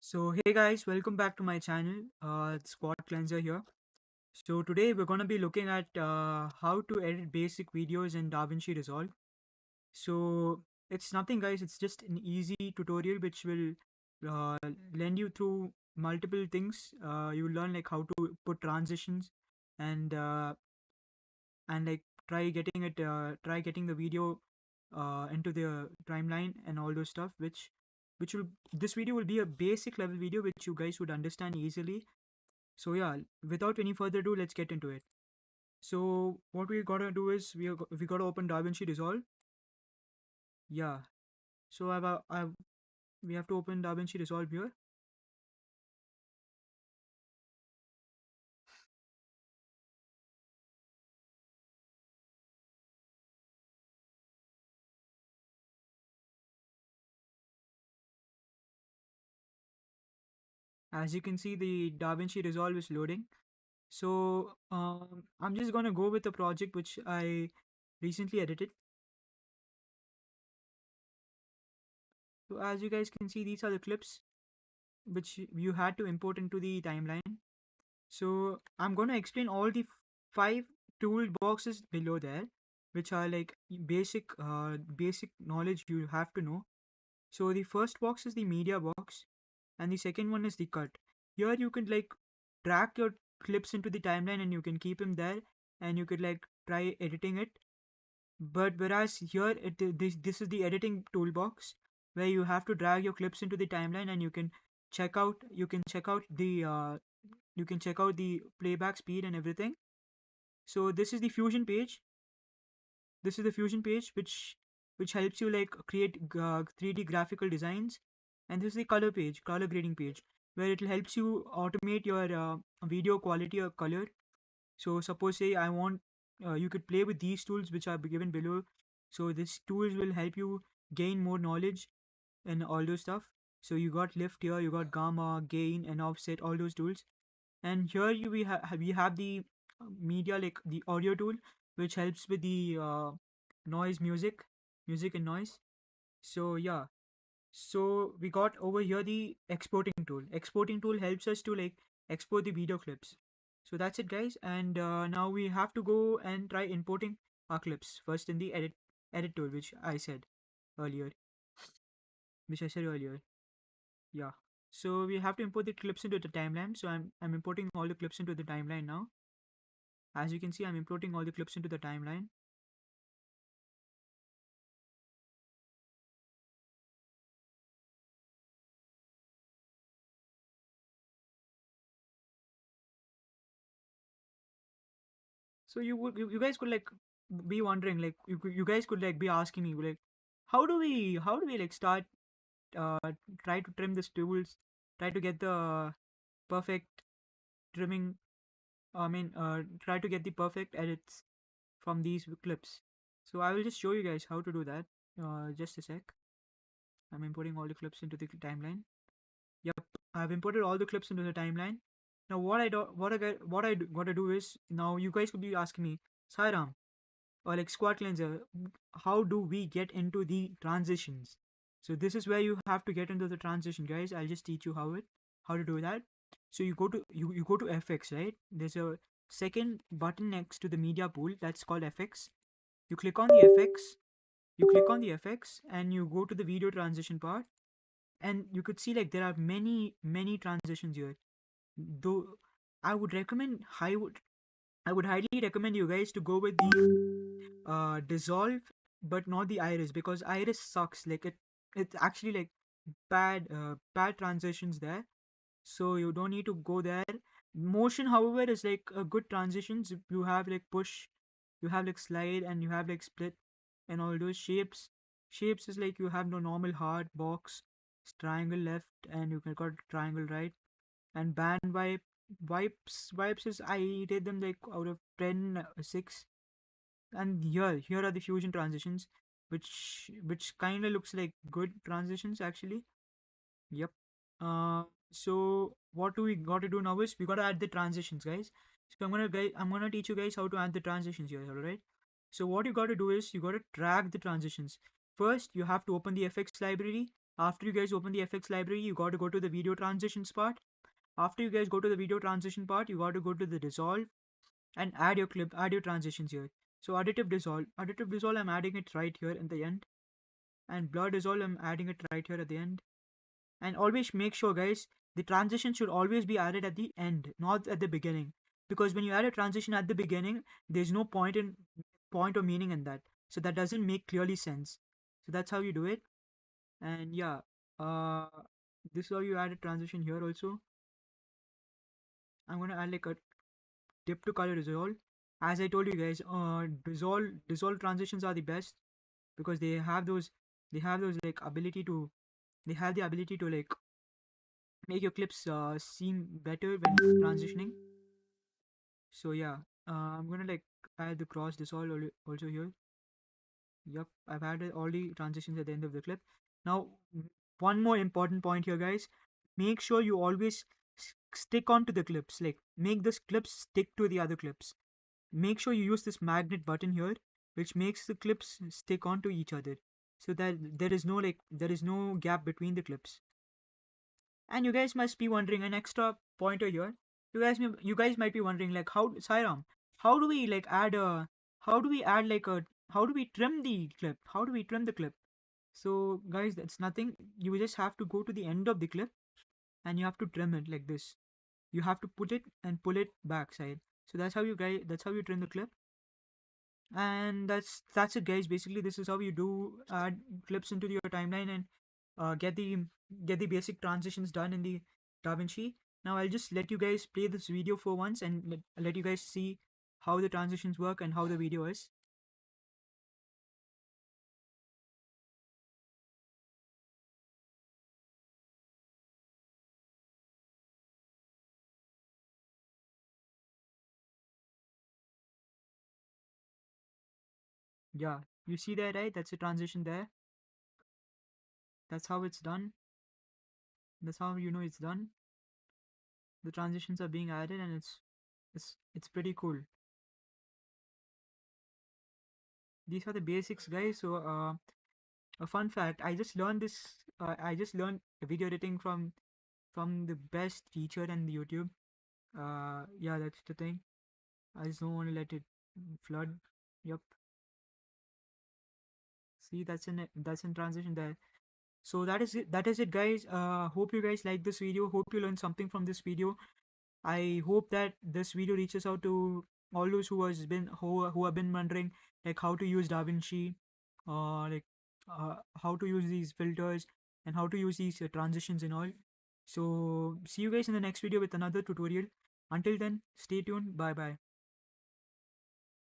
So hey guys, welcome back to my channel. It's Squad Cleanser here. So today we're gonna be looking at how to edit basic videos in DaVinci Resolve. So it's nothing, guys. It's just an easy tutorial which will uh, lend you through multiple things. You will learn like how to put transitions and uh, and try getting the video into the timeline and all those stuff. Which will This video will be a basic level video which you guys would understand easily. So yeah, without any further ado, let's get into it. So what we gotta do is we gotta open DaVinci Resolve. Yeah. So we have to open DaVinci Resolve here. As you can see, the DaVinci Resolve is loading. So I'm just gonna go with a project which I recently edited. So as you guys can see, these are the clips which you had to import into the timeline. So I'm gonna explain all the five toolboxes below there, which are like basic knowledge you have to know. So the first box is the media box, and the second one is the cut. Here you can like track your clips into the timeline, and you can keep them there, and you could like try editing it. But whereas here this is the editing toolbox where you have to drag your clips into the timeline, and you can check out the playback speed and everything. So this is the fusion page which helps you like create 3D graphical designs. And this is the color grading page, where it helps you automate your video quality or color. So suppose say I want you could play with these tools which are given below. So these tools will help you gain more knowledge and all those stuff. So you got lift here, you got gamma, gain, and offset, all those tools. And here we have the media, like the audio tool, which helps with the noise, music and noise. So yeah, so we got over here the exporting tool helps us to like export the video clips. So that's it, guys. And now we have to go and try importing our clips first in the edit tool, earlier which I said earlier. Yeah. So we have to import the clips into the timeline. So I'm importing all the clips into the timeline now. As you can see, I'm importing all the clips into the timeline. So you guys could like be wondering, like you guys could like be asking me like, how do we like start uh try to trim these tools, try to get the perfect trimming. Try to get the perfect edits from these clips. So I will just show you guys how to do that. Just a sec. I'm importing all the clips into the timeline. Yep, I've imported all the clips into the timeline. Now what I do is, now you guys could be asking me, Sairam, or like Squad Cleanser, how do we get into the transitions? So this is where you have to get into the transition, guys. I'll just teach you how to do that. So you go to FX, right? There's a second button next to the media pool that's called FX. You click on the FX, and you go to the video transition part, and you could see like there are many transitions here. Though I would recommend I would highly recommend you guys to go with the dissolve, but not the iris, because iris sucks. Like it's actually like bad transitions there. So you don't need to go there. Motion, however, is like a good transitions. You have like push, you have like slide, and you have like split, and all those shapes is like you have no normal hard box, triangle left, and you can got triangle right. And band wipes is, I rate them like out of 10 6. And here are the fusion transitions, which kind of looks like good transitions actually. Yep. So what do we got to do now is we got to add the transitions, guys. So I'm gonna teach you guys how to add the transitions here. All right. So what you got to do is you got to drag the transitions. First, you have to open the FX library, After you guys open the FX library, you got to go to the video transitions part. After you guys go to the video transition part, you got to go to the dissolve and add your clip, add your transitions here. So additive dissolve, I'm adding it right here in the end, and blur dissolve, I'm adding it right here at the end. And always make sure, guys, the transition should always be added at the end, not at the beginning, because when you add a transition at the beginning, there's no point or meaning in that. So that doesn't make clearly sense. So that's how you do it. And yeah, uh, this is how you add a transition here also. I'm gonna add like a dip to color dissolve. As I told you guys, dissolve transitions are the best because they have those like ability to they have the ability to like make your clips seem better when transitioning. So yeah, I'm gonna like add the cross dissolve also here. Yep, I've added all the transitions at the end of the clip. Now, one more important point here, guys. Make sure you always stick on to the clips. Like, make this clips stick to the other clips. Make sure you use this magnet button here, which makes the clips stick onto each other, so that there is no gap between the clips. And you guys must be wondering an extra pointer here. You guys might be wondering like how Sairam, how do we like add a how do we add like a how do we trim the clip? How do we trim the clip? So guys, that's nothing. You just have to go to the end of the clip and you have to trim it like this. You have to put it and pull it backside. So that's how you trim the clip. And that's it, guys. Basically, this is how you do add clips into your timeline and get the basic transitions done in the DaVinci. Now I'll just let you guys play this video for once and let you guys see how the transitions work and how the video is. Yeah, you see that, right? That's a transition there. That's how it's done. That's how you know it's done. The transitions are being added and it's pretty cool. These are the basics, guys. So a fun fact, I just learned video editing from the best teacher and the YouTube. Yeah, that's the thing. I just don't want to let it flood. Yep. See, that's in transition there. So that is it. That is it, guys. Hope you guys like this video. Hope you learned something from this video. I hope that this video reaches out to all those who have been wondering like how to use DaVinci, like how to use these filters and how to use these transitions and all. So see you guys in the next video with another tutorial. Until then, stay tuned. Bye bye.